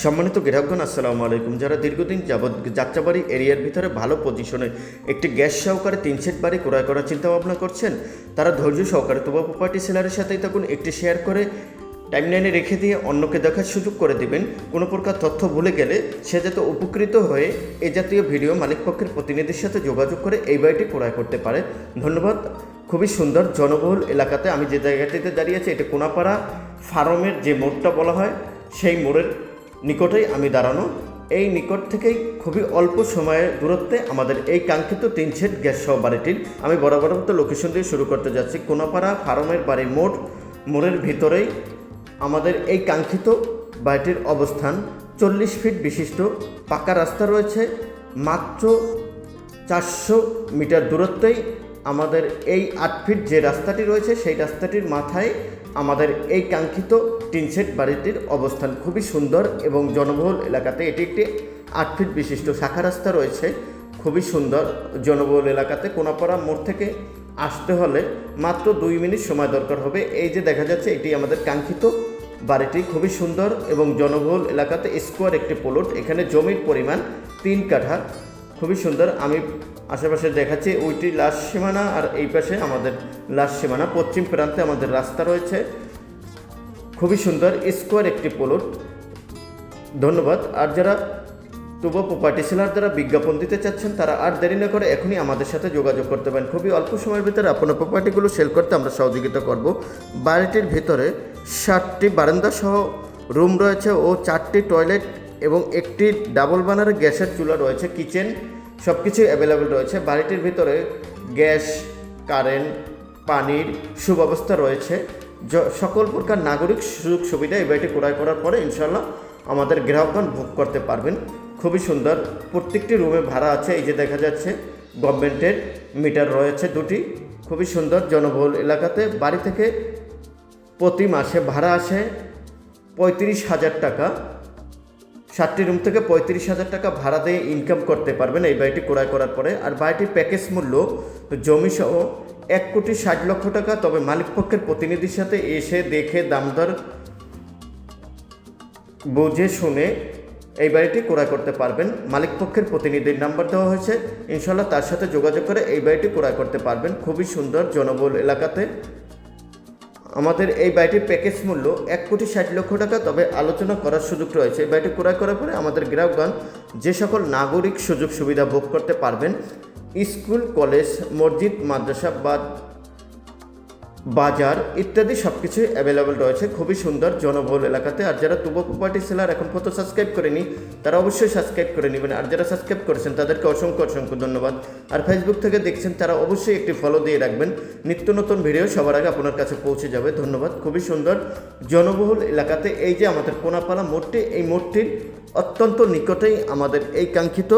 সম্মানিত গ্রাহকগণ, আসসালামু আলাইকুম। যারা দীর্ঘদিন যাবৎ যাত্রাবাড়ি এরিয়ার ভিতরে ভালো পজিশনে একটি গ্যাস সহকারে 3 সেট বাড়ি ক্রয় করার চিন্তা ভাবনা করছেন, তারা ধৈর্য সহকারে তুবা প্রপার্টি সেলারের সাথেই থাকুন। একটি শেয়ার করে টাইমলাইনে রেখে দিয়ে অন্যকে দেখার সুযোগ করে দিবেন। কোনো প্রকার তথ্য ভুলে গেলে সে যাতে উপকৃত হয়ে এ জাতীয় ভিডিও মালিকপক্ষের প্রতিনিধির সাথে যোগাযোগ করে এই বাড়িটি ক্রয় করতে পারে। ধন্যবাদ। খুবই সুন্দর জনবহুল এলাকাতে আমি যে জায়গাটিতে দাঁড়িয়ে আছি, এটা কোনাপাড়া ফার্মের যে মোড়টা বলা হয় সেই মোড়ের নিকটেই আমি দাঁড়ানো। এই নিকট থেকেই খুবই অল্প সময়ের দূরত্বে আমাদের এই কাঙ্ক্ষিত 3 সেট গ্যাস সহ বাড়িটির আমি বরাবর লোকেশন দিয়ে শুরু করতে যাচ্ছি। কোনাপাড়া ফার্মের বাড়ির মোড়ের ভিতরেই আমাদের এই কাঙ্ক্ষিত বাড়িটির অবস্থান। 40 ফিট বিশিষ্ট পাকা রাস্তা রয়েছে। মাত্র 400 মিটার দূরত্বেই আমাদের এই 8 ফিট যে রাস্তাটি রয়েছে সেই রাস্তাটির মাথায় আমাদের এই কাঙ্ক্ষিত 3 সেট বাড়িটির অবস্থান। খুবই সুন্দর এবং জনবহুল এলাকাতে এটি একটি 8 ফিট বিশিষ্ট শাখা রাস্তা রয়েছে। খুবই সুন্দর জনবহুল এলাকাতে কোনাপাড়া মোড় থেকে আসতে হলে মাত্র 2 মিনিট সময় দরকার হবে। এই যে দেখা যাচ্ছে এটি আমাদের কাঙ্ক্ষিত বাড়িটি। খুবই সুন্দর এবং জনবহুল এলাকাতে স্কোয়ার একটি প্লট। এখানে জমির পরিমাণ 3 কাঠা। খুবই সুন্দর। আমি আশেপাশে দেখাচ্ছি, ওইটি লাস্ট সীমানা আর এই পাশে আমাদের লাস্ট সীমানা। পশ্চিম প্রান্তে আমাদের রাস্তা রয়েছে। খুবই সুন্দর স্কোয়ার একটি প্লট। ধন্যবাদ। আর যারা তুবা প্রপার্টি সেলার দ্বারা বিজ্ঞাপন দিতে চাচ্ছেন, তারা আর দেরি না করে এখনই আমাদের সাথে যোগাযোগ করতে পারেন। খুবই অল্প সময়ের ভিতরে আপনার প্রপার্টিগুলো সেল করতে আমরা সহযোগিতা করব। বাড়িটির ভিতরে 7টি বারান্দা সহ রুম রয়েছে ও 4টি টয়লেট এবং একটি ডাবল বার্নারের গ্যাসের চুলা রয়েছে। কিচেন সব কিছুই অ্যাভেলেবেল রয়েছে। বাড়িটির ভিতরে গ্যাস, কারেন্ট, পানির সুব্যবস্থা রয়েছে। সকল প্রকার নাগরিক সুযোগ সুবিধা এই বাড়িটি ক্রয় করার পরে ইনশাল্লাহ আমাদের গ্রাহকগণ ভোগ করতে পারবেন। খুবই সুন্দর। প্রত্যেকটি রুমে ভাড়া আছে। এই যে দেখা যাচ্ছে গভর্নমেন্টের মিটার রয়েছে 2টি। খুবই সুন্দর জনবহুল এলাকাতে বাড়ি থেকে প্রতি মাসে ভাড়া আসে 35,000 টাকা। 7টি রুম থেকে 35,000 টাকা ভাড়া দিয়ে ইনকাম করতে পারবেন এই বাড়িটি ক্রয় করার পরে। আর বাড়িটির প্যাকেজ মূল্য জমিসহ 1,60,00,000 টাকা। তবে মালিকপক্ষের প্রতিনিধির সাথে এসে দেখে দামদর বুঝে শুনে এই বাড়িটি ক্রয় করতে পারবেন। মালিকপক্ষের প্রতিনিধির নাম্বার দেওয়া হয়েছে, ইনশাল্লাহ তার সাথে যোগাযোগ করে এই বাড়িটি ক্রয় করতে পারবেন। খুবই সুন্দর জনবহুল এলাকাতে আমাদের এই বাড়িটির প্যাকেজ মূল্য 1,60,00,000 টাকা। তবে আলোচনা করার সুযোগ রয়েছে। এই বাড়িটি ক্রয় করার পরে আমাদের গ্রাহকগণ যে সকল নাগরিক সুযোগ সুবিধা ভোগ করতে পারবেন, স্কুল, কলেজ, মসজিদ, মাদ্রাসা বা বাজার ইত্যাদি সব কিছুই অ্যাভেলেবেল রয়েছে। খুবই সুন্দর জনবহুল এলাকাতে। আর যারা তুবা প্রপার্টি সেলার এখন পর্যন্ত সাবস্ক্রাইব করেনি, তারা অবশ্যই সাবস্ক্রাইব করে নেবেন। আর যারা সাবস্ক্রাইব করেছেন তাদেরকে অসংখ্য ধন্যবাদ। আর ফেসবুক থেকে দেখছেন তারা অবশ্যই একটি ফলো দিয়ে রাখবেন। নিত্য নতুন ভিডিও সবার আগে আপনার কাছে পৌঁছে যাবে। ধন্যবাদ। খুবই সুন্দর জনবহুল এলাকাতে এই যে আমাদের কোনাপাড়া মোড়টি, এই মোড়টির অত্যন্ত নিকটেই আমাদের এই কাঙ্ক্ষিত